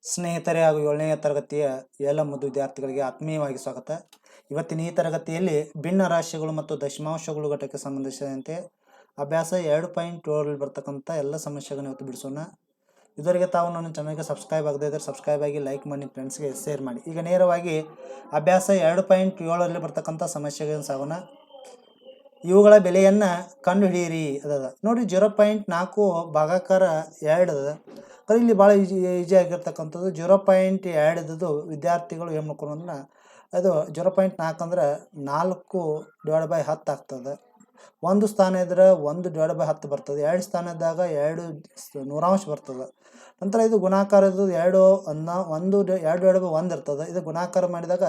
ಸ್ನೇಹಿತರೆ ಹಾಗೂ 7ನೇ ತರಗತಿಯ ಎಲ್ಲ ಮುದ್ದು ವಿದ್ಯಾರ್ಥಿಗಳಿಗೆ ಆತ್ಮೀಯವಾಗಿ ಸ್ವಾಗತ. ಇವತ್ತಿನ ಈ ತರಗತಿಯಲ್ಲಿ ಭಿನ್ನ ರಾಶಿಗಳು ಮತ್ತು ದಶಮಾಂಶಗಳು ಘಟಕಕ್ಕೆ ಸಂಬಂಧಿಸಿದಂತೆ ಅಭ್ಯಾಸ 2.7 ಬರ್ತಕ್ಕಂಥ ಎಲ್ಲ ಸಮಸ್ಯೆಗಳನ್ನು ಇವತ್ತು ಬಿಡಿಸೋಣ. ಇದರಿಗೆ ತಾವು ನನ್ನ ಚಾನಲ್ಗೆ ಸಬ್ಸ್ಕ್ರೈಬ್ ಆಗದೇ ಇದ್ದರೆ ಸಬ್ಸ್ಕ್ರೈಬ್ ಆಗಿ, ಲೈಕ್ ಮಾಡಿ, ಫ್ರೆಂಡ್ಸ್ಗೆ ಶೇರ್ ಮಾಡಿ. ಈಗ ನೇರವಾಗಿ ಅಭ್ಯಾಸ 2.7ರಲ್ಲಿ ಬರ್ತಕ್ಕಂಥ ಸಮಸ್ಯೆಗಳನ್ನು ಸಾಗೋಣ. ಇವುಗಳ ಬೆಲೆಯನ್ನು ಕಂಡುಹಿಡಿಯಿರಿ ಅದ ನೋಡಿ. 0.4 ಭಾಗಾಕಾರ 2 ಅದ. ಇಲ್ಲಿ ಭಾಳ ಈಜಿ ಆಗಿರ್ತಕ್ಕಂಥದ್ದು 0.2 ವಿದ್ಯಾರ್ಥಿಗಳು ಏನು ಮಾಡ್ಕೊಂಡು ಅದು 0.4 ಅಂದ್ರೆ 4/10 ಆಗ್ತದೆ. ಒಂದು ಸ್ಥಾನ ಇದ್ರೆ 1/10 ಬರ್ತದೆ. 2 ಸ್ಥಾನ ಇದ್ದಾಗ 2 ನೂರಾಂಶ ಬರ್ತದೆ. ನಂತರ ಇದು ಗುಣಾಕಾರದ್ದು 2/1 ಇರ್ತದೆ. ಇದು ಗುಣಾಕಾರ ಮಾಡಿದಾಗ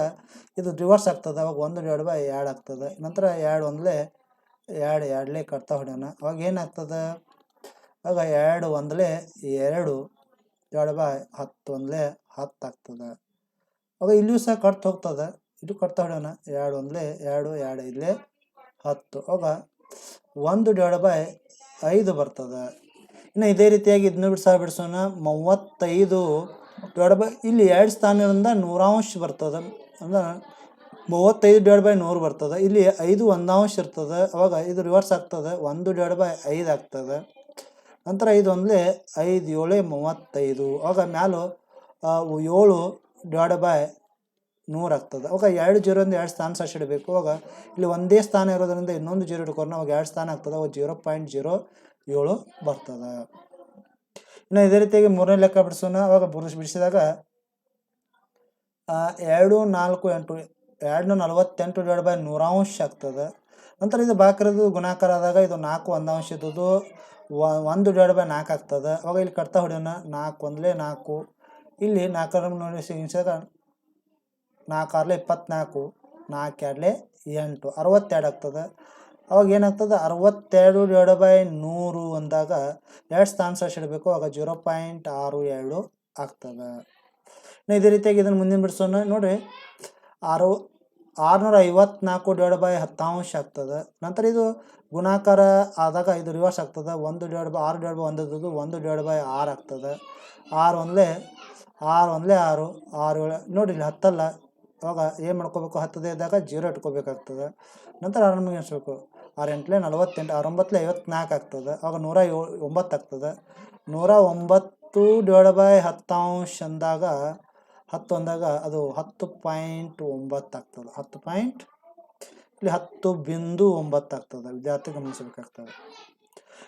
ಇದು ರಿವರ್ಸ್ ಆಗ್ತದೆ. ಅವಾಗ 1/2 ಆಗ್ತದೆ. ನಂತರ 2 ಒಂದಲೇ 2 2ಲೇ ಕಟ್ತಾ ಹೊಡ್ಯೋಣ. ಅವಾಗ ಏನಾಗ್ತದೆ? ಆಗ 2 ಒಂದಲೇ 2 10 ಒಂದಲೇ 10 ಆಗ್ತದೆ. ಆಗ ಇಲ್ಲಿಯೂ ಸಹ ಕಟ್ತಾ ಹೋಗ್ತದೆ. ಇದು ಕಟ್ತಾ ಹೊಡ್ಯೋಣ. 2 ಒಂದಲೇ 2 2 ಇಲ್ಲೇ 10. ಆಗ 1/5 ಬರ್ತದೆ. ಇನ್ನು ಇದೇ ರೀತಿಯಾಗಿ ಇದನ್ನು ಬಿಡಿಸೋಣ. 35 ಇಲ್ಲಿ 2 ಸ್ಥಾನದಿಂದ ನೂರಾಂಶ ಬರ್ತದೆ. ಅಂದ್ರೆ 35/100 ಬರ್ತದೆ. ಇಲ್ಲಿ 5 ಒಂದಾಂಶ ಇರ್ತದೆ. ಅವಾಗ ಇದು ರಿವರ್ಸ್ ಆಗ್ತದೆ. 1/5 ಆಗ್ತದೆ. ನಂತರ 5 ಒಂದಲೇ 5 7 35. ಆಗ ಮ್ಯಾಲು 7/100 ಆಗ್ತದೆ. ಅವಾಗ 2 0 2 ಸ್ಥಾನ ಇಡಬೇಕು. ಅವಾಗ ಇಲ್ಲಿ ಒಂದೇ ಸ್ಥಾನ ಇರೋದ್ರಿಂದ ಇನ್ನೊಂದು 0 ಇಟ್ಕೊಂಡು ಅವಾಗ 2 ಸ್ಥಾನ ಆಗ್ತದೆ. ಅವಾಗ 0.07 ಬರ್ತದೆ. ಇನ್ನು ಇದೇ ರೀತಿಯಾಗಿ ಮೂರನೇ ಲೆಕ್ಕ ಬಿಡಿಸೋಣ. ಅವಾಗ ಬಿಡಿಸಿದಾಗ 2 4 8 248/100 ಆಗ್ತದೆ. ನಂತರ ಇದು ಬಾಕಿರೋದು ಗುಣಾಕಾರ ಆದಾಗ ಇದು 4 ಒಂದಾಂಶ ಇದ್ದದ್ದು 1/4 ಆಗ್ತದೆ. ಅವಾಗ ಇಲ್ಲಿ ಕಟ್ತಾ ಹೊಡೆಯೋಣ. 4 ಒಂದಲೇ 4. ಇಲ್ಲಿ 4 ನೋಡಿ ಸಿಗಿಸಿದಾಗ 4 6 24, 4 2 8 62 ಆಗ್ತದೆ. ಅವಾಗ ಏನಾಗ್ತದೆ? 62/100 ಅಂದಾಗ 2 ಸ್ಥಾನ ಇಡಬೇಕು. ಅವಾಗ 0.62 ಆಗ್ತದೆ. ಇದೇ ರೀತಿಯಾಗಿ ಇದನ್ನು ಮುಂದಿನ ಬಿಡಿಸೋಣ. ನೋಡಿರಿ 654/10 ಆಗ್ತದೆ. ನಂತರ ಇದು ಗುಣಾಕಾರ ಆದಾಗ ಇದು ರಿವರ್ಸ್ ಆಗ್ತದೆ. 1/6/1 ಇದ್ದದ್ದು 1/6 ಆಗ್ತದೆ. 6 ಒಂದಲೇ 6 6 7 ನೋಡಿ ಇಲ್ಲಿ 10 ಅಲ್ಲ. ಅವಾಗ ಏನು ಮಾಡ್ಕೋಬೇಕು? 10 ಇದ್ದಾಗ 0 ಇಟ್ಕೋಬೇಕಾಗ್ತದೆ. ನಂತರ 6 ಮುಗಿಸ್ಬೇಕು. 6 8 48, 6 9 54 ಆಗ್ತದೆ. ಆವಾಗ 109 ಆಗ್ತದೆ. 109/10 ಅಂದಾಗ 10 ಅಂದಾಗ ಅದು 10.9 ಆಗ್ತದೆ. 10 ಇಲ್ಲಿ 10.9 ಆಗ್ತದೆ. ವಿದ್ಯಾರ್ಥಿ ಗಮನಿಸಬೇಕಾಗ್ತದೆ.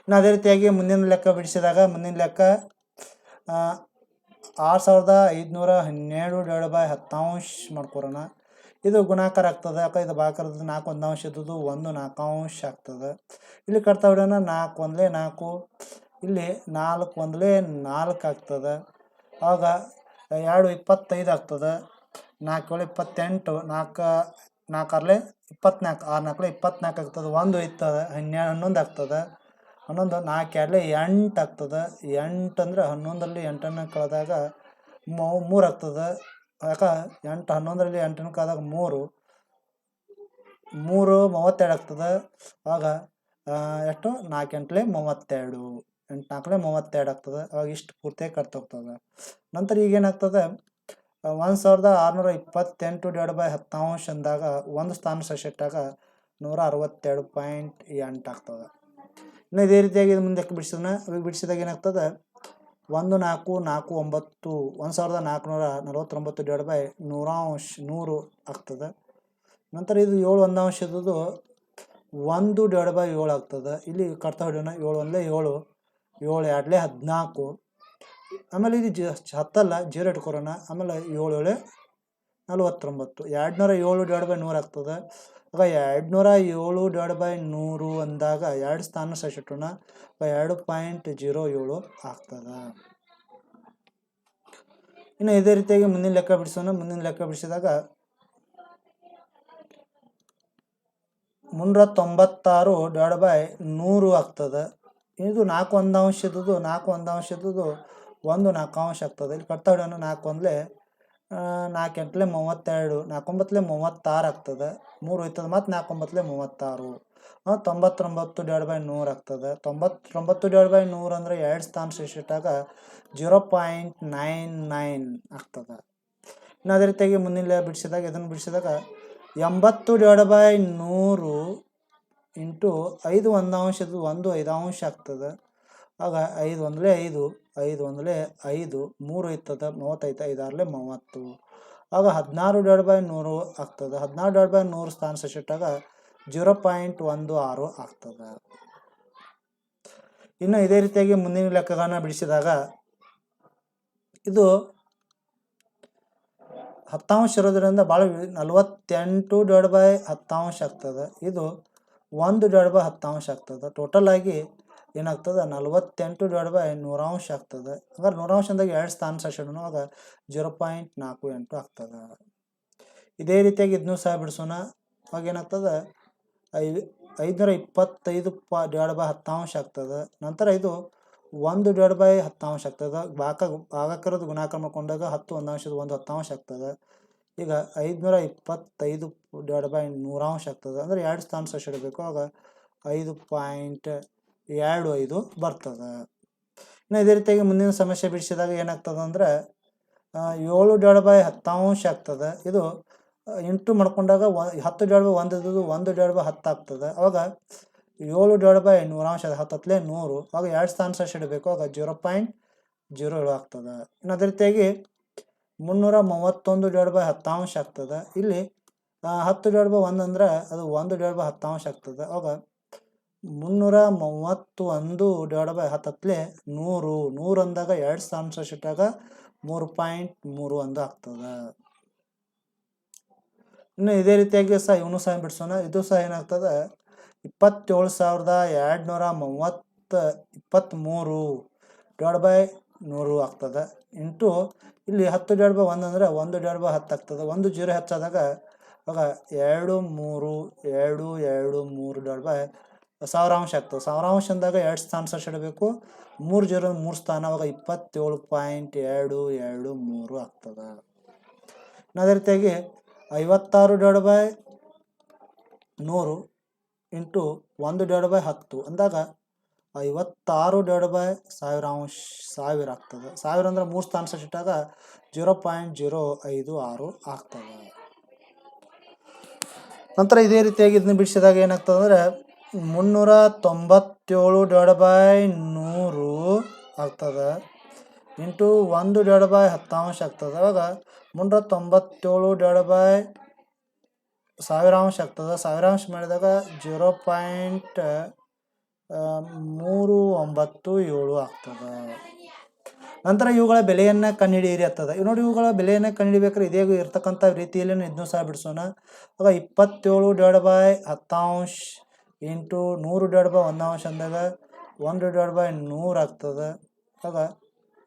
ಇನ್ನು ಅದೇ ರೀತಿಯಾಗಿ ಮುಂದಿನ ಲೆಕ್ಕ ಬಿಡಿಸಿದಾಗ ಮುಂದಿನ ಲೆಕ್ಕ 6512/10 ಮಾಡ್ಕೊರೋಣ. ಇದು ಗುಣಾಕಾರ ಆಗ್ತದೆ. ಯಾಕೆ ಇದು ಭಾಗಾಕಾರದ 4 ಒಂದಾಂಶ ಇದ್ದದ್ದು 1 4 ಆಗ್ತದೆ. ಇಲ್ಲಿ ಕಟ್ತಾ ಬಿಡೋಣ. 4 ಒಂದಲೇ 4. ಇಲ್ಲಿ 4 ಒಂದಲೇ 4 ಆಗ್ತದೆ. ಆಗ 2 25 ಆಗ್ತದೆ. 4 7 28, 4 4 24, 6 4 24 ಆಗ್ತದೆ. 1 ಇರ್ತದೆ. 11 ಆಗ್ತದೆ. 11 4 2 8 ಆಗ್ತದೆ. 8 ಅಂದರೆ 11ರಲ್ಲಿ 8 ಕಳೆದಾಗ 3 ಆಗ್ತದೆ. ಯಾಕೆ 8 11ರಲ್ಲಿ 8 ಕಳೆದಾಗ 3 32 ಆಗ್ತದೆ. ಆಗ ಎಷ್ಟು? 4 8 32, 8 4 32 ಆಗ್ತದೆ. ಅವಾಗ ಇಷ್ಟು ಪೂರ್ತಿಯಾಗಿ ಕಟ್ತಾ ಹೋಗ್ತದೆ. ನಂತರ ಈಗೇನಾಗ್ತದೆ? 1628/10 ಅಂದಾಗ ಒಂದು ಸ್ಥಾನ ಇಟ್ಟಾಗ 162.8 ಆಗ್ತದೆ. ಇನ್ನು ಇದೇ ರೀತಿಯಾಗಿ ಇದು ಮುಂದೆ ಬಿಡಿಸೋಣ. ಬಿಡಿಸಿದಾಗ ಏನಾಗ್ತದೆ? 1449 1449/100 ಆಗ್ತದೆ. ನಂತರ ಇದು 7 ಒಂದಾಂಶ ಇದ್ದದ್ದು 1/7 ಆಗ್ತದೆ. ಇಲ್ಲಿ ಕಟ್ತಾ ಹೊಡೆಯೋಣ. 7 ಒಂದಲೇ 7, 7 2 14. ಆಮೇಲೆ ಇದು 10 ಅಲ್ಲ, 0 ಇಟ್ಕೊರೋಣ. ಆಮೇಲೆ 7 7 49, 207/100 ಆಗ್ತದೆ. ಆಗ 207/100 ಅಂದಾಗ 2 ಸ್ಥಾನ ಇಟ್ಟೋಣ. 2.07 ಆಗ್ತದೆ. ಇನ್ನು ಇದೇ ರೀತಿಯಾಗಿ ಮುಂದಿನ ಲೆಕ್ಕ ಬಿಡಿಸೋಣ. ಮುಂದಿನ ಲೆಕ್ಕ ಬಿಡಿಸಿದಾಗ 396/100 ಆಗ್ತದೆ. ಇದು 4 ಒಂದಾಂಶ ಇದ್ದದ್ದು 1 4 ಆಗ್ತದೆ. ಇಲ್ಲಿ ಕಟ್ತಾ ಹೊಡೆಯೋಣ. 4 ಒಂದಲೇ 4 ಎಂಟ್ಲೆ 32, 4 9 36 ಆಗ್ತದೆ. 3 ಹೋಯ್ತದ ಮತ್ತು 4 9 36. 99/100 ಆಗ್ತದೆ. 99/100 ಅಂದರೆ 2 ಸ್ಥಾನ ಶೇಷಿಟ್ಟಾಗ 0.99 ಆಗ್ತದೆ. ಇನ್ನು ಅದೇ ರೀತಿಯಾಗಿ ಮುಂದಿನ ಬಿಡಿಸಿದಾಗ ಇದನ್ನು ಬಿಡಿಸಿದಾಗ 80/100 ಇಂಟು 5 1/1 1 5 ಆಗ್ತದೆ. ಆಗ 5 1 5, 5 1 5, 3 ಇರ್ತದೆ 35, 5 6 30. ಆಗ 16/100 ಆಗ್ತದೆ. 16/100 ಸ್ಥಾನ ಶೇಷಿಟ್ಟಾಗ 0.16 ಆಗ್ತದೆ. ಇನ್ನು ಇದೇ ರೀತಿಯಾಗಿ ಮುಂದಿನ ಲೆಕ್ಕಗಳನ್ನ ಬಿಡಿಸಿದಾಗ ಇದು 10 ಇರೋದ್ರಿಂದ ಭಾಳ 48/10 ಆಗ್ತದೆ. ಇದು 1/10 ಆಗ್ತದೆ. ಟೋಟಲ್ ಆಗಿ ಏನಾಗ್ತದೆ 48/100 ಆಗ್ತದೆ. ಹಂಗಾರೆ 100 ಅಂದಾಗ 2 ಸ್ಥಾನ ಶೇಷಿಡೋವಾಗ 0.48 ಆಗ್ತದೆ. ಇದೇ ರೀತಿಯಾಗಿ ಇದನ್ನೂ ಸಹ ಬಿಡಿಸೋಣ. ಅವಾಗ ಏನಾಗ್ತದೆ 525/10 ಆಗ್ತದೆ. ನಂತರ ಇದು 1/10 ಆಗ್ತದೆ. ಭಾಗಕರದ ಗುಣಾಕಾರ ಮಾಡ್ಕೊಂಡಾಗ 10 1/1 10 ಆಗ್ತದೆ. ಈಗ 525/100 ಆಗ್ತದೆ. ಅಂದರೆ 2 ಸ್ಥಾನ ಶೇಷಿಡಬೇಕು. ಆಗ 5.25 ಬರ್ತದೆ. ಇನ್ನು ಇದೇ ರೀತಿಯಾಗಿ ಮುಂದಿನ ಸಮಸ್ಯೆ ಬಿಡಿಸಿದಾಗ ಏನಾಗ್ತದೆ ಅಂದರೆ 7/10 ಆಗ್ತದೆ. ಇದು ಇಂಟು ಮಾಡ್ಕೊಂಡಾಗ 10/1 ಇದ್ದು 1/10 ಆಗ್ತದೆ. ಅವಾಗ 7/100 10 100. ಆವಾಗ 2 ಸ್ಥಾನ ಶೇಷಿಡಬೇಕು. ಆಗ 0.07 ಆಗ್ತದೆ. ಇನ್ನು ಅದೇ ರೀತಿಯಾಗಿ 331/10 ಆಗ್ತದೆ. ಇಲ್ಲಿ 10/1 ಅಂದ್ರೆ ಅದು 1/10 ಆಗ್ತದೆ. ಅವಾಗ 331/10 100 ಅಂದಾಗ 2 ಸ್ಥಾನ ಶೇಷಿಟ್ಟಾಗ 3.31 ಆಗ್ತದೆ. ಇನ್ನು ಇದೇ ರೀತಿಯಾಗಿ ಸಹ ಇವನು ಸಹ ಬಿಡಿಸೋಣ. ಇದು ಸಹ ಏನಾಗ್ತದೆ 27,223/100 ಆಗ್ತದೆ. ಇಂಟು ಇಲ್ಲಿ 10/1 ಅಂದರೆ 1/10 ಆಗ್ತದೆ. 1 0 ಹೆಚ್ಚಾದಾಗ ಆಗ 2 3 2 2 3/1000 ಆಗ್ತದೆ. 1000 ಅಂದಾಗ 2 ಸ್ಥಾನ ಶೇಷಿಡಬೇಕು. 3 0 3 ಸ್ಥಾನ. ಅವಾಗ 27.223 ಆಗ್ತದೆ. ಅದೇ ರೀತಿಯಾಗಿ 56/100 ಇಂಟು 1/10 ಅಂದಾಗ 56/1000 ಆಗ್ತದೆ. 1000 ಅಂದ್ರೆ 3 ಸ್ಥಾನ ಶೇಷಿಟ್ಟಾಗ 0.056 ಆಗ್ತದೆ. ನಂತರ ಇದೇ ರೀತಿಯಾಗಿ ಇದನ್ನ ಬಿಡಿಸಿದಾಗ ಏನಾಗ್ತದೆ ಅಂದರೆ 397/100 ಆಗ್ತದೆ. ಇಂಟು 1/10 ಆಗ್ತದೆ. ಅವಾಗ 397/1000 ಆಗ್ತದೆ. 1000 ಮಾಡಿದಾಗ 0.397 ಆಗ್ತದೆ. ನಂತರ ಇವುಗಳ ಬೆಲೆಯನ್ನು ಕಂಡುಹಿಡಿಯಿರಿ ಆಗ್ತದೆ. ನೋಡಿ ಇವುಗಳ ಬೆಲೆಯನ್ನು ಕಂಡುಹಿಡಿಬೇಕಾದ್ರೆ ಇದೇ ಇರ್ತಕ್ಕಂಥ ರೀತಿಯಲ್ಲಿ ಇದನ್ನು ಸಹ ಬಿಡಿಸೋಣ. ಆಗ 27/10 ಇಂಟು 100/1000 ಅಂದಾಗ 1/100 ಆಗ್ತದೆ. ಆಗ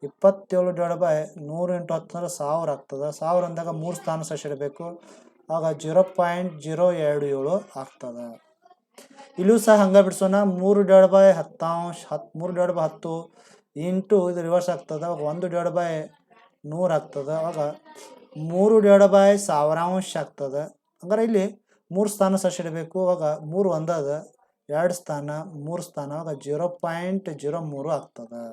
27/100 ಇಂಟು 10 ಅಂದ್ರೆ 1000 ಆಗ್ತದೆ. 1000 ಅಂದಾಗ 3 ಸ್ಥಾನ ಶೇಷಿಡಬೇಕು. ಆಗ 0.027 ಆಗ್ತದೆ. ಇಲ್ಲೂ ಸಹ ಹಂಗೆ ಬಿಡಿಸೋಣ. 3/10 ಇಂಟು ಇದು ರಿವರ್ಸ್ ಆಗ್ತದೆ. ಅವಾಗ 1/100 ಆಗ್ತದೆ. ಅವಾಗ 3/1000 ಆಗ್ತದೆ. ಹಂಗಾರೆ ಇಲ್ಲಿ 3 ಸ್ಥಾನ ಶೇಷಿಡಬೇಕು. ಅವಾಗ 3 ಒಂದದ 2 ಸ್ಥಾನ 3 ಸ್ಥಾನ. ಅವಾಗ 0.03 ಆಗ್ತದೆ.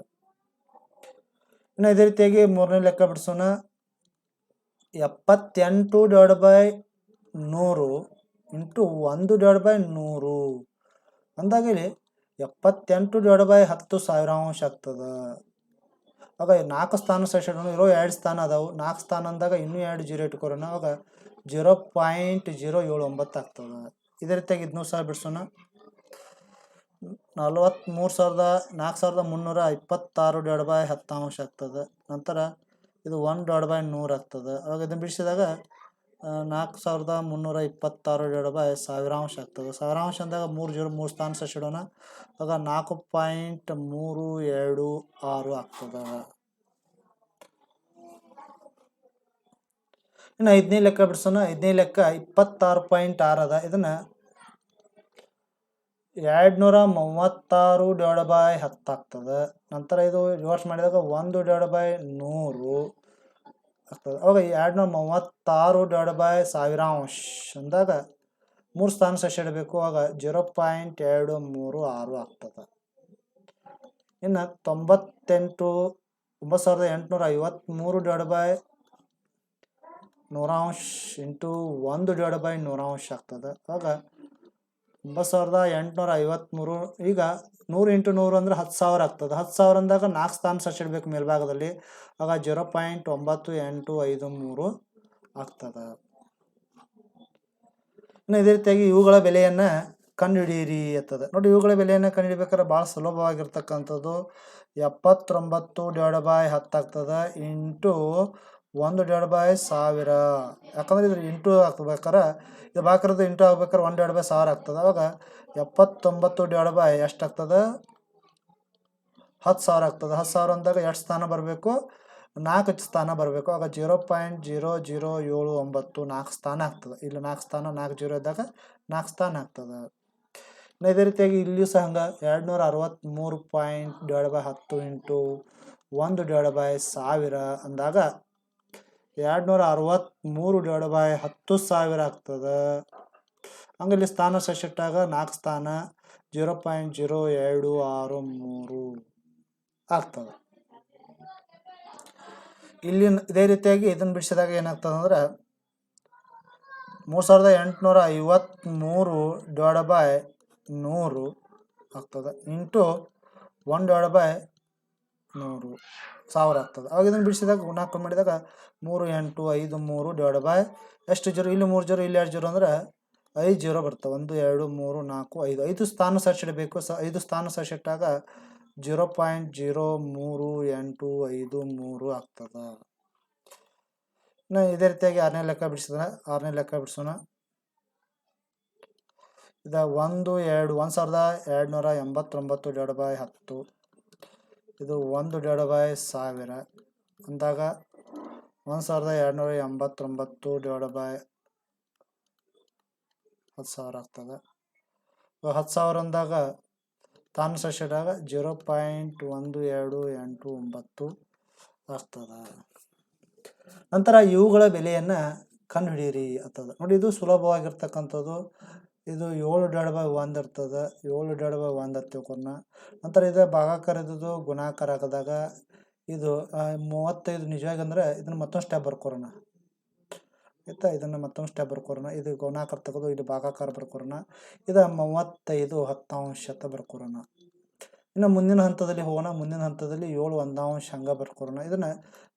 ಇನ್ನು ಇದೇ ರೀತಿಯಾಗಿ ಮೂರನೇ ಲೆಕ್ಕ ಬಿಡಿಸೋಣ. 78/100 ಇಂಟು 1/100 ಅಂದಾಗ ಇಲ್ಲಿ 78/10,000 ಆಗ್ತದೆ. ಆಗ 4 ಸ್ಥಾನ ಶೇಷಿಡೋಣ. ಇರೋ 2 ಸ್ಥಾನ ಅದಾವು. 4 ಸ್ಥಾನ ಅಂದಾಗ ಇನ್ನೂ 2 0 ಇಟ್ಕೊರೋಣ. ಅವಾಗ 0.079 ಆಗ್ತದೆ. ಇದೇ ರೀತಿಯಾಗಿ ಇದನ್ನೂ ಸಹ ಬಿಡಿಸೋಣ. 4,326/1000 ಆಗ್ತದೆ. ನಂತರ ಇದು 1/100 ಆಗ್ತದೆ. ಅವಾಗ ಇದನ್ನು ಬಿಡಿಸಿದಾಗ 4,326/1000 ಆಗ್ತದೆ. 1000 ಅಂದಾಗ 3 0 3 ಸ್ಥಾನ ಶೇಷಿಡೋಣ. ಆಗ 4.326 ಆಗ್ತದೆ. ಇನ್ನು 5ನೇ ಲೆಕ್ಕ ಬಿಡಿಸೋಣ. 5ನೇ ಲೆಕ್ಕ 26.6 ಅದ. ಇದನ್ನು 236/10 ಆಗ್ತದೆ. ನಂತರ ಇದು ರಿವರ್ಸ್ ಮಾಡಿದಾಗ 1/100 ಆಗ್ತದೆ. ಅವಾಗ 236 ಡಿವೈಡ್ ಬೈ ಸಾವಿರಾಂಶ ಅಂದಾಗ 3 ಸ್ಥಾನ ಸೆಷ ಇಡಬೇಕು. ಆಗ 0.236 ಆಗ್ತದೆ. ಇನ್ನು 9853 ಡಿವೈಡ್ ಬೈ ನೂರಾಂಶ ಇಂಟು 1 ಡಿವೈಡ್ ಬೈ ನೂರಾಂಶ ಆಗ್ತದೆ. ಆಗ 9853. ಈಗ 100 ಇಂಟು 100 ಅಂದರೆ 10,000 ಆಗ್ತದೆ. 10,000 ಅಂದಾಗ 4 ಸ್ಥಾನ ಸೆಷ ಇಡಬೇಕು ಮೇಲ್ಭಾಗದಲ್ಲಿ. ಆಗ 0.9853 ಆಗ್ತದೆ. ಇನ್ನು ಇದೇ ರೀತಿಯಾಗಿ ಇವುಗಳ ಬೆಲೆಯನ್ನು ಕಂಡುಹಿಡಿಯಿರಿ ಅಂತದೆ. ನೋಡಿ, ಇವುಗಳ ಬೆಲೆಯನ್ನು ಕಂಡುಹಿಡಿಬೇಕಾದ್ರೆ ಭಾಳ ಸುಲಭವಾಗಿರ್ತಕ್ಕಂಥದ್ದು 79 ಡಿವೈಡ್ ಬೈ 10 ಆಗ್ತದೆ ಇಂಟು 1 ಡಿವೈಡ್ ಬೈ 1000. ಯಾಕಂದ್ರೆ ಇದ್ರ ಇಂಟು ಹಾಕ್ಬೇಕಾರೆ ಇದು ಬಾಕಿರೋದು ಇಂಟು ಆಗ್ಬೇಕಾದ್ರೆ 1 ಡಿವೈಡ್ ಬೈ 1000 ಆಗ್ತದೆ. ಅವಾಗ 79 ಡಿವೈಡ್ ಬೈ ಎಷ್ಟಾಗ್ತದೆ? 10,000 ಆಗ್ತದೆ. 10,000 ಅಂದಾಗ ಎಷ್ಟು ಸ್ಥಾನ ಬರಬೇಕು? 4 ಸ್ಥಾನ ಬರಬೇಕು. ಆಗ 0.0079 4 ಸ್ಥಾನ ಆಗ್ತದೆ. ಇಲ್ಲಿ 4 ಸ್ಥಾನ 4 0 ಇದ್ದಾಗ 4 ಸ್ಥಾನ ಆಗ್ತದೆ. ಇನ್ನು ಇದೇ ರೀತಿಯಾಗಿ ಇಲ್ಲಿಯೂ ಸಹ ಹಂಗೆ 263 divide by 10 into 1 divide by 1000 ಅಂದಾಗ 263 ಡಿವೈಡ್ ಬೈ 10,000 ಆಗ್ತದೆ. ಹಂಗೆ ಇಲ್ಲಿ ಸ್ಥಾನ ಸೆಷ ಇಟ್ಟಾಗ 4 ಸ್ಥಾನ 0.0263 ಆಗ್ತದೆ. ಇಲ್ಲಿ ಇದೇ ರೀತಿಯಾಗಿ ಇದನ್ನು ಬಿಡಿಸಿದಾಗ ಏನಾಗ್ತದೆ ಅಂದ್ರೆ 3853 ಡಿವೈಡ್ ಬೈ 100 ಆಗ್ತದೆ ಇಂಟು 1 ಡಿವೈಡ್ ಬೈ 100 1000 ಆಗ್ತದೆ. ಅವಾಗ ಇದನ್ನು ಬಿಡಿಸಿದಾಗ ಗುಣಾಕ ಮಾಡಿದಾಗ 3853 ಡಿವೈಡ್ ಬೈ ಎಷ್ಟು ಜೀರೋ? ಇಲ್ಲಿ 3 ಜೀರೋ, ಇಲ್ಲಿ 2 ಜೀರೋ ಅಂದರೆ 5 ಜೀರೋ ಬರ್ತವೆ. 1 2 3 4 5 5 ಸ್ಥಾನ ಸೆಷ ಇಡಬೇಕು. 5 ಸ್ಥಾನ ಸೆಷ ಇಟ್ಟಾಗ 0.0383 ಆಗ್ತದೆ. ಇನ್ನು ಇದೇ ರೀತಿಯಾಗಿ 6ನೇ ಲೆಕ್ಕ ಬಿಡಿಸೋಣ. ಇದು 1289 ಡಿವೈಡ್ ಬೈ 10 ಇದು 1 ಡಿವೈಡ್ ಬೈ 1000 ಅಂದಾಗ 1289 ಡಿವೈಡ್ ಬೈ 10,000 ಆಗ್ತದೆ. 10,000 ಅಂದಾಗ ಸ್ಥಾನ ಸೆಷ ಇಟ್ಟಾಗ 0.1289 ಆಗ್ತದೆ. ನಂತರ ಇವುಗಳ ಬೆಲೆಯನ್ನು ಕಂಡುಹಿಡಿಯಿರಿ ಅಂತದ. ನೋಡಿ, ಇದು ಸುಲಭವಾಗಿರ್ತಕ್ಕಂಥದ್ದು. ಇದು 7 ಡಿವೈಡ್ ಬೈ 1 ಇರ್ತದೆ. 7 ಡಿವೈಡ್ ಬೈ 1 ಅಂತ ತಿಳ್ಕೊಣ. ನಂತರ ಇದು ಭಾಗಾಕಾರ ಇದ್ದು ಗುಣಾಕಾರ ಹಾಕಿದಾಗ ಇದು 35 ನಿಜವಾಗಿ ಅಂದರೆ ಇದನ್ನು ಮತ್ತೊಂದು ಸ್ಟೆಪ್ ಬರ್ಕೋರೋಣ ಆಯ್ತಾ. ಇದನ್ನು ಮತ್ತೊಂದು ಸ್ಟೆಪ್ ಬರ್ಕೋರೋಣ. ಇದು ಗುಣಾಕಾರ ತೆಗೆದು ಇದು ಭಾಗಾಕಾರ ಬರ್ಕೋರೋಣ. ಇದು 35 10 ಅಂತ ಬರ್ಕೋರೋಣ. ಇನ್ನು ಮುಂದಿನ ಹಂತದಲ್ಲಿ ಹೋಗೋಣ. ಮುಂದಿನ ಹಂತದಲ್ಲಿ 7 1 ಹಂಗೆ ಬರ್ಕೋರೋಣ. ಇದನ್ನು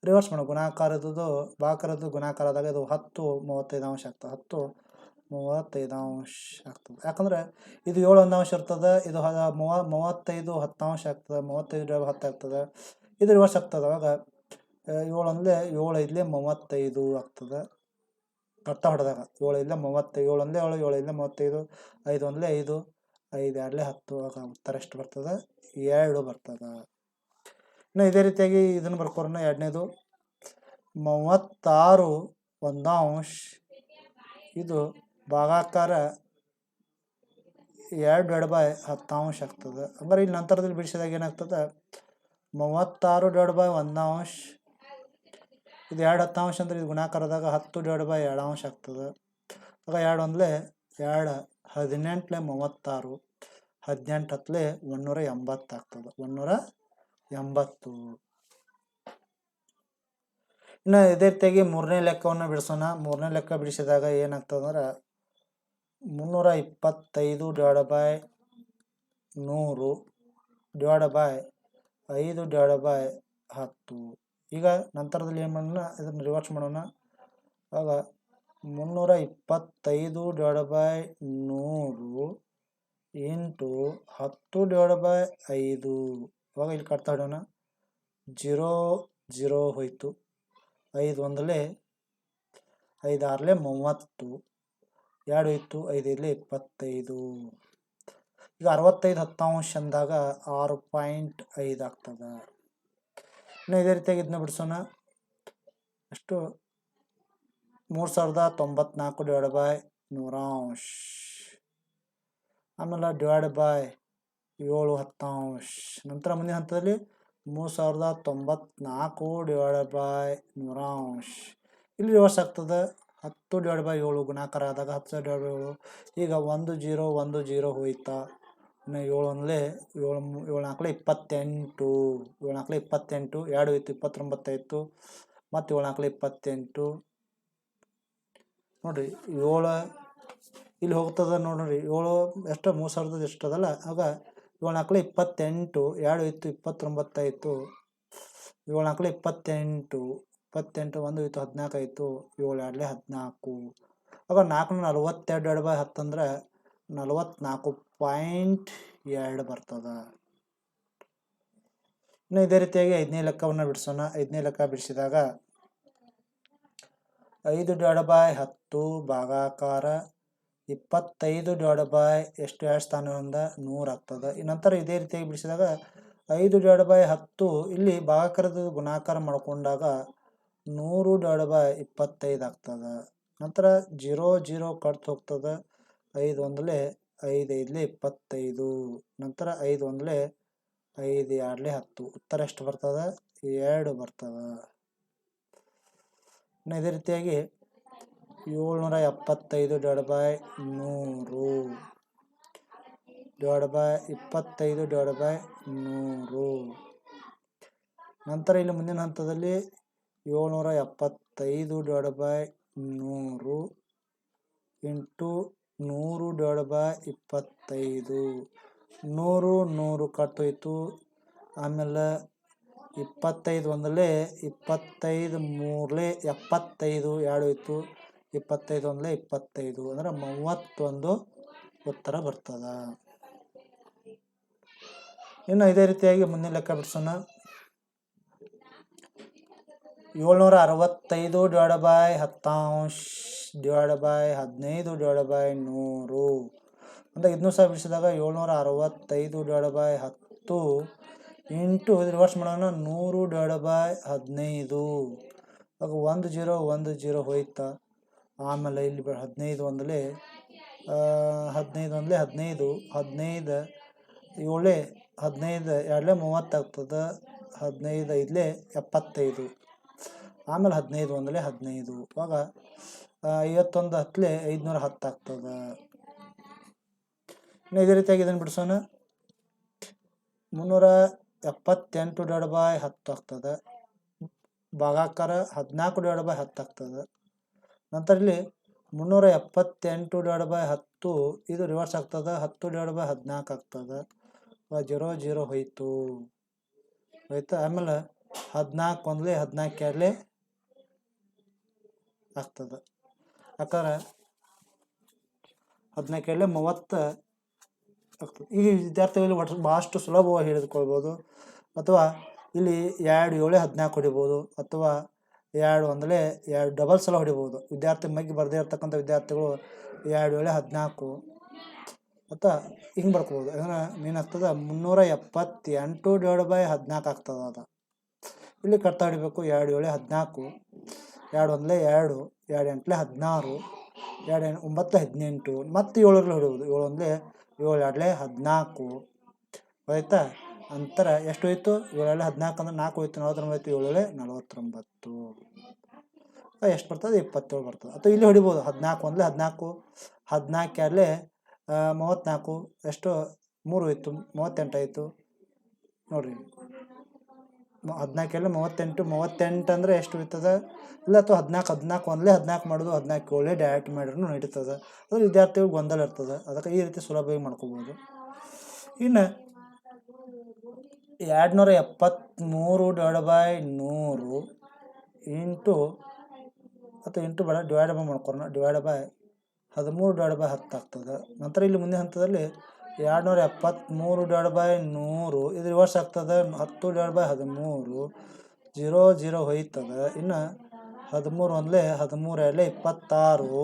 ರಿವರ್ಸ್ ಮಾಡೋಣ. ಗುಣಾಕಾರ ಇದ್ದು ಭಾಗಾಕಾರದ್ದು ಗುಣಾಕಾರ ಆದಾಗ ಇದು 10 35 ಆಗ್ತದೆ. 10 35 ಆಗ್ತದೆ. ಯಾಕಂದರೆ ಇದು 7 1 ಇರ್ತದೆ. ಇದು 35 10 ಆಗ್ತದೆ. 35 10 ಆಗ್ತದೆ. ಇದು ರಿವರ್ಸ್ ಆಗ್ತದೆ. ಅವಾಗ 7 1 7 5 35 ಆಗ್ತದೆ. ಅರ್ಥ ಹೊಡೆದಾಗ 7 5 35 7 1 7 7 5 35 5 1 5 5 2 10. ಆಗ ಉತ್ತರ ಎಷ್ಟು ಬರ್ತದೆ? 2 ಬರ್ತದೆ. ಇನ್ನು ಇದೇ ರೀತಿಯಾಗಿ ಇದನ್ನು ಬರ್ಕೋರೋಣ. ಎರಡನೇದು 36 1 ಇದು ಭಾಗಾಕಾರ 2 ಡಿವೈಡ್ ಬೈ 10 ಆಗ್ತದೆ. ಅಂದರೆ ಇಲ್ಲಿ ನಂತರದಲ್ಲಿ ಬಿಡಿಸಿದಾಗ ಏನಾಗ್ತದೆ? 36 ಡಿವೈಡ್ ಬೈ 1 ಇದು 2 10 ಅಂದರೆ ಇದು ಗುಣಾಕಾರದಾಗ 10 ಡಿವೈಡ್ ಬೈ 2 ಆಗ್ತದೆ. ಆಗ 2 1 2 18 36 18 10 180 ಆಗ್ತದೆ. 180. ಇನ್ನು ಇದೇ ರೀತಿಯಾಗಿ 3ನೇ ಲೆಕ್ಕವನ್ನು ಬಿಡಿಸೋಣ. 3ನೇ ಲೆಕ್ಕ ಬಿಡಿಸಿದಾಗ ಏನಾಗ್ತದೆ ಅಂದ್ರೆ 325 divide by 100 divide by 5 divide by 10. ಈಗ ನಂತರದಲ್ಲಿ ಏನು ಮಾಡೋಣ? ಇದನ್ನು ರಿವರ್ಸ್ ಮಾಡೋಣ. ಆಗ 325 divide by 100 into 10 divide by 5. ಅವಾಗ ಇಲ್ಲಿ ಕಟ್ತಾ ಇಡೋಣ. 0 0 ಹೋಯಿತು. 5 1 5 6 30 2 ಇತ್ತು. 5 5 25. ಈಗ 65 10 ಅಂದಾಗ 6.5 ಆಗ್ತದೆ. ಇನ್ನು ಇದೇ ರೀತಿಯಾಗಿ ಇದನ್ನ ಬಿಡಿಸೋಣ. ಅಷ್ಟು 3094 ಡಿವೈಡ್ ಬೈ 100 ಆಮೇಲೆ ಡಿವೈಡ್ ಬೈ 7 10. ನಂತರ ಮುಂದಿನ ಹಂತದಲ್ಲಿ 3094 ಡಿವೈಡೆಡ್ ಬೈ 100 ಇಲ್ಲಿ ರಿವರ್ಸ್ ಆಗ್ತದೆ. 10/7 ಗುಣಾಕಾರ ಆದಾಗ 10/7. ಈಗ 1 0 1 0 ಹೋಯ್ತಾ. ಇನ್ನು 7 ಒಂದಲೇ 7 7 ನಾಲ್ಕಲೆ 28 7 ನಾಲ್ಕಲೆ 28 2 ಇತ್ತು 29 ಆಯಿತು. ಮತ್ತು 7 ನಾಲ್ಕಲೆ 28 ನೋಡಿರಿ 7 ಇಲ್ಲಿ ಹೋಗ್ತದೆ ನೋಡ್ರಿ 7 ಎಷ್ಟು 3000 ಎಷ್ಟು ಅದಲ್ಲ. ಆಗ 7 ನಾಲ್ಕಲೆ 28 2 ಇತ್ತು 29 ಆಯಿತು. 7 ನಾಲ್ಕಲೆ 28 28 1 ಇತ್ತು 14 ಆಯಿತು. 7 2 14. ಆಗ 442/10 ಅಂದ್ರೆ 44.2 ಬರ್ತದೆ. ಇನ್ನು ಇದೇ ರೀತಿಯಾಗಿ 5ನೇ ಲೆಕ್ಕವನ್ನು ಬಿಡಿಸೋಣ. 5ನೇ ಲೆಕ್ಕ ಬಿಡಿಸಿದಾಗ 5/10 ಭಾಗಾಕಾರ 25/ ಎಷ್ಟು 2 ಸ್ಥಾನದಿಂದ 100 ಆಗ್ತದೆ. ಈ ನಂತರ ಇದೇ ರೀತಿಯಾಗಿ ಬಿಡಿಸಿದಾಗ 5/10 ಇಲ್ಲಿ ಭಾಗಾಕಾರದ ಗುಣಾಕಾರ ಮಾಡಿಕೊಂಡಾಗ 100/25 ಆಗ್ತದೆ. ನಂತರ 0 0 ಕಟ್ ಹೋಗ್ತದೆ. 5 ಒಂದಲೇ 5 5 25. ನಂತರ 5 ಒಂದಲೇ 5 2 10. ಉತ್ತರ ಎಷ್ಟು ಬರ್ತದೆ 2 ಬರ್ತದೆ. ಇನ್ನು ಇದೇ ರೀತಿಯಾಗಿ 775/100 25/100. ನಂತರ ಇಲ್ಲಿ ಮುಂದಿನ ಹಂತದಲ್ಲಿ 775/100 ಇಂಟು 100/25. 100 100 ಕಟ್ ಹೋಯ್ತು. ಆಮೇಲೆ 25 ಒಂದಲೇ 25 3 75 2 ಹೋಯ್ತು. 25 ಒಂದಲೇ 25 ಅಂದ್ರೆ 31 ಉತ್ತರ ಬರ್ತದೆ. ಇನ್ನು ಇದೇ ರೀತಿಯಾಗಿ ಮುಂದಿನ ಲೆಕ್ಕ ಬಿಡಿಸೋಣ. 765/10 15/100 ಅಂದರೆ ಇದನ್ನು ಸಹ ಬಿಡಿಸಿದಾಗ 765/10 ಇಂಟು ರಿವರ್ಸ್ ಮಾಡೋಣ 100/15. ಆಗ 1 0 1 0 ಹೋಯ್ತಾ. ಆಮೇಲೆ ಇಲ್ಲಿ 15 ಒಂದಲೇ 15 ಒಂದಲೇ 15 15 7 15 2 30 ಆಗ್ತದೆ. 15 5 75. ಆಮೇಲೆ 15 ಒಂದಲೇ 15. ಆವಾಗ 51 10 510 ಆಗ್ತದೆ. ಇನ್ನು ಇದೇ ರೀತಿಯಾಗಿ ಇದನ್ನು ಬಿಡಿಸೋಣ. 378/10 ಆಗ್ತದೆ. ಭಾಗಾಕಾರ 14/10 ಆಗ್ತದೆ. ನಂತರ ಇಲ್ಲಿ 378/10 ಇದು ರಿವರ್ಸ್ ಆಗ್ತದೆ. 10/14 ಆಗ್ತದೆ. 0 0 ಹೋಯ್ತು. ಆಮೇಲೆ 14 ಒಂದಲೇ 14 2 ಆಗ್ತದೆ. ಯಾಕಂದ್ರೆ 14 2 30 ಆಗ್ತದೆ. ಈ ವಿದ್ಯಾರ್ಥಿಗಳು ಭಾಳಷ್ಟು ಸುಲಭವಾಗಿ ಹಿಡಿದುಕೊಳ್ಬೋದು. ಅಥವಾ ಇಲ್ಲಿ 2 7 14 ಹೊಡಿಬೋದು. ಅಥವಾ 2 ಒಂದಲೇ 2 ಡಬಲ್ ಸಲ ಹೊಡಿಬೋದು. ವಿದ್ಯಾರ್ಥಿ ಮಗ್ಗಿ ಬರದೇ ಇರ್ತಕ್ಕಂಥ ವಿದ್ಯಾರ್ಥಿಗಳು 2 7 14 ಅಥವಾ ಹಿಂಗೆ ಬರ್ಕೋಬೋದು. ಏನಾಗ್ತದೆ 378/14 ಆಗ್ತದೆ. ಅದು ಇಲ್ಲಿ ಕಟ್ತಾ ಹಿಡಿಬೇಕು. 2 7 14 2 ಒಂದಲೇ 2 2 8 16 2 9 18 ಮತ್ತು 7ರಲ್ಲಿ ಹೊಡಿಬೋದು. 7 ಒಂದಲೇ 7 2 14 ಆಯ್ತಾ. ಅಂತರ ಎಷ್ಟು ಹೋಯ್ತು 7 14 ಅಂದ್ರೆ 4 ಹೋಯ್ತು 49 7 49 ಎಷ್ಟು ಬರ್ತದೆ 27 ಬರ್ತದೆ. ಅಥವಾ ಇಲ್ಲಿ ಹೊಡಿಬೋದು 14 ಒಂದಲೇ 14 14 2 34 ಎಷ್ಟು 3 ಹೋಯ್ತು 38 ಆಯಿತು ನೋಡಿರಿ. 14 2 38 38 ಅಂದರೆ ಎಷ್ಟು ಹೋಯ್ತದೆ ಇಲ್ಲ. ಅಥವಾ 14 14 ಒಂದಲೇ 14 ಮಾಡೋದು 14 7 ಡೈರೆಕ್ಟ್ ಮಾಡಿದ್ರು ನಡೀತದೆ. ಅದು ವಿದ್ಯಾರ್ಥಿಗಳು ಗೊಂದಲ ಇರ್ತದೆ. ಅದಕ್ಕೆ ಈ ರೀತಿ ಸುಲಭವಾಗಿ ಮಾಡ್ಕೋಬೋದು. ಇನ್ನು 273/100 ಇಂಟು ಅಥವಾ ಇಂಟು ಬೇಡ ಡಿವೈಡ್ ಬೈ ಮಾಡ್ಕೊರೋಣ. ಡಿವೈಡ್ ಬೈ 13/10 ಆಗ್ತದೆ. ನಂತರ ಇಲ್ಲಿ ಮುಂದಿನ ಹಂತದಲ್ಲಿ 273/100 ಇದು ರಿವರ್ಸ್ ಆಗ್ತದೆ. 10/13 0 0 ಹೋಯ್ತದೆ. ಇನ್ನು 13 ಒಂದಲೇ 13 2 26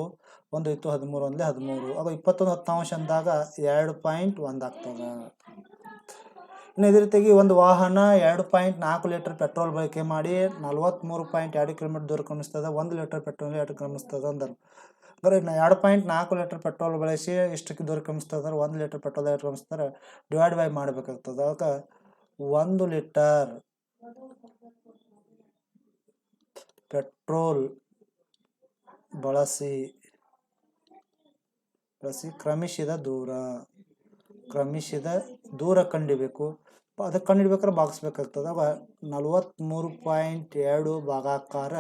1 ಇತ್ತು 13 ಒಂದಲೇ 13. ಆಗ 21 ಅಂದಾಗ 2.1 ಆಗ್ತದೆ. ಇನ್ನು ಇದೇ ರೀತಿಯಾಗಿ ಒಂದು ವಾಹನ 2.4 ಲೀಟರ್ ಪೆಟ್ರೋಲ್ ಬಳಕೆ ಮಾಡಿ 43.2 ಕಿಲೋಮೀಟರ್ ದೂರ ಕ್ರಮಿಸ್ತದೆ. 1 ಲೀಟರ್ ಪೆಟ್ರೋಲ್ 2 ಕ್ರಮಿಸ್ತದೆ ಅಂದ್ರೆ 2.4 ಲೀಟರ್ ಪೆಟ್ರೋಲ್ ಬಳಸಿ ಇಷ್ಟಕ್ಕೆ ದೂರ ಕ್ರಮಿಸ್ತದೆ ಅಂದ್ರೆ 1 ಲೀಟರ್ ಪೆಟ್ರೋಲ್ 2 ಕ್ರಮಿಸ್ತಾರೆ ಡಿವೈಡ್ ಬೈ ಮಾಡಬೇಕಾಗ್ತದೆ. ಅದಕ್ಕೆ 1 ಲೀಟರ್ ಪೆಟ್ರೋಲ್ ಬಳಸಿ ಕ್ರಮಿಸಿದ ದೂರ ಕಂಡಿಬೇಕು. ಅದಕ್ಕೆ ಕಂಡುಹಿಡ್ಬೇಕಾದ್ರೆ ಭಾಗಿಸ್ಬೇಕಾಗ್ತದೆ. ಅವಾಗ 43.2 ಭಾಗಾಕಾರ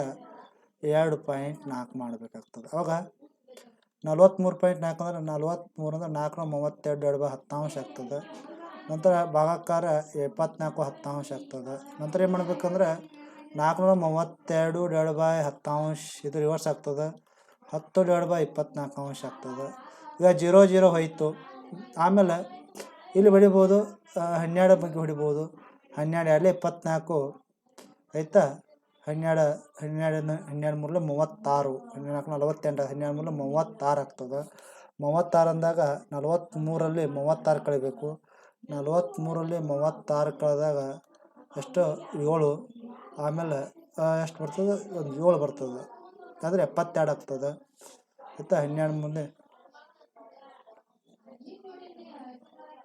2.4 ಮಾಡಬೇಕಾಗ್ತದೆ. ಅವಾಗ 43.4 ಅಂದ್ರೆ 43 ಅಂದ್ರೆ 432 10 ಆಗ್ತದೆ. ನಂತರ ಭಾಗಾಕಾರ 74 10 ಆಗ್ತದೆ. ನಂತರ ಏನು ಮಾಡ್ಬೇಕಂದ್ರೆ 432 ಇದು ರಿವರ್ಸ್ ಆಗ್ತದೆ. 10/24 ಆಗ್ತದೆ. ಈಗ 0 ಹೋಯಿತು. ಆಮೇಲೆ ಇಲ್ಲಿ ಹೊಡಿಬೋದು 12 ಬಗ್ಗೆ ಹೊಡಿಬೋದು. 12 ಎರಡಲೇ 24 ಆಯಿತಾ. 12 3 36, 12 48, 12 3 36 ಆಗ್ತದೆ. 36 ಅಂದಾಗ 43ರಲ್ಲಿ 36 ಕಳಿಬೇಕು. 43ರಲ್ಲಿ 36 ಕಳೆದಾಗ ಎಷ್ಟು 7. ಆಮೇಲೆ ಎಷ್ಟು ಬರ್ತದೆ, ಒಂದು 7 ಬರ್ತದೆ. ಆದರೆ 72 ಆಗ್ತದೆ ಆಯಿತಾ. 12 ಮುಂದೆ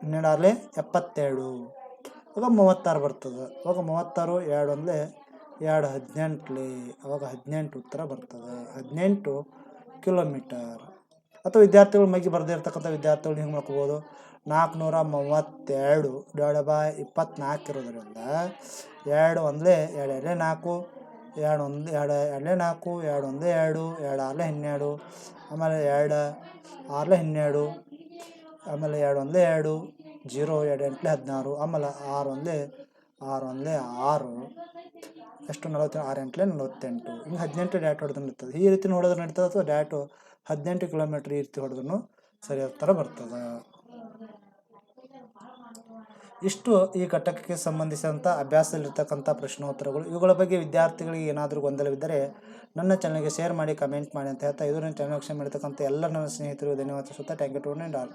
12 72, ಅವಾಗ 36 ಬರ್ತದೆ. ಅವಾಗ 36 2 ಅಂದರೆ 2 18 ಅವಾಗ 18 ಉತ್ತರ ಬರ್ತದೆ. 18 ಕಿಲೋಮೀಟರ್. ಅಥವಾ ವಿದ್ಯಾರ್ಥಿಗಳು ಮೈಗೆ ಬರದೇ ಇರ್ತಕ್ಕಂಥ ವಿದ್ಯಾರ್ಥಿಗಳು ಹಿಂಗೆ ಮಾಡ್ಕೋಬೋದು. 432/24 ಇರೋದ್ರಿಂದ 2 1 2 2 4, 2 1 2 2 4, 2 1 2, 2 6 12, ಆಮೇಲೆ 2 6 12, ಆಮೇಲೆ 2 1 2, 0 2 8 16, ಆಮೇಲೆ 6 1 6, ಎಷ್ಟು 40, 6 8 48, ಹಿಂಗೆ 18 ಡಾಟ್ ಹೊಡೆದು ನಡೀತದೆ. ಈ ರೀತಿ ನೋಡೋದು ನಡೀತದೆ. ಅಥವಾ ಡಾಟು 18 ಕಿಲೋಮೀಟ್ರ್ ಈ ರೀತಿ ಹೊಡೆದ್ರೂ ಸರಿಯಾದ ಥರ ಬರ್ತದೆ. ಇಷ್ಟು ಈ ಘಟಕಕ್ಕೆ ಸಂಬಂಧಿಸಿದಂಥ ಅಭ್ಯಾಸದಲ್ಲಿರ್ತಕ್ಕಂಥ ಪ್ರಶ್ನೋತ್ತರಗಳು. ಇವುಗಳ ಬಗ್ಗೆ ವಿದ್ಯಾರ್ಥಿಗಳಿಗೆ ಏನಾದರೂ ಗೊಂದಲವಿದ್ದರೆ ನನ್ನ ಚಾನಲ್ಗೆ ಶೇರ್ ಮಾಡಿ, ಕಮೆಂಟ್ ಮಾಡಿ ಅಂತ ಹೇಳ್ತಾ, ಇದು ನನ್ನ ಚಾನಲ್ ವೀಕ್ಷಣೆ ಮಾಡಿರ್ತಕ್ಕಂಥ ಎಲ್ಲ ನನ್ನ ಸ್ನೇಹಿತರು ಧನ್ಯವಾದ. Thank you to all.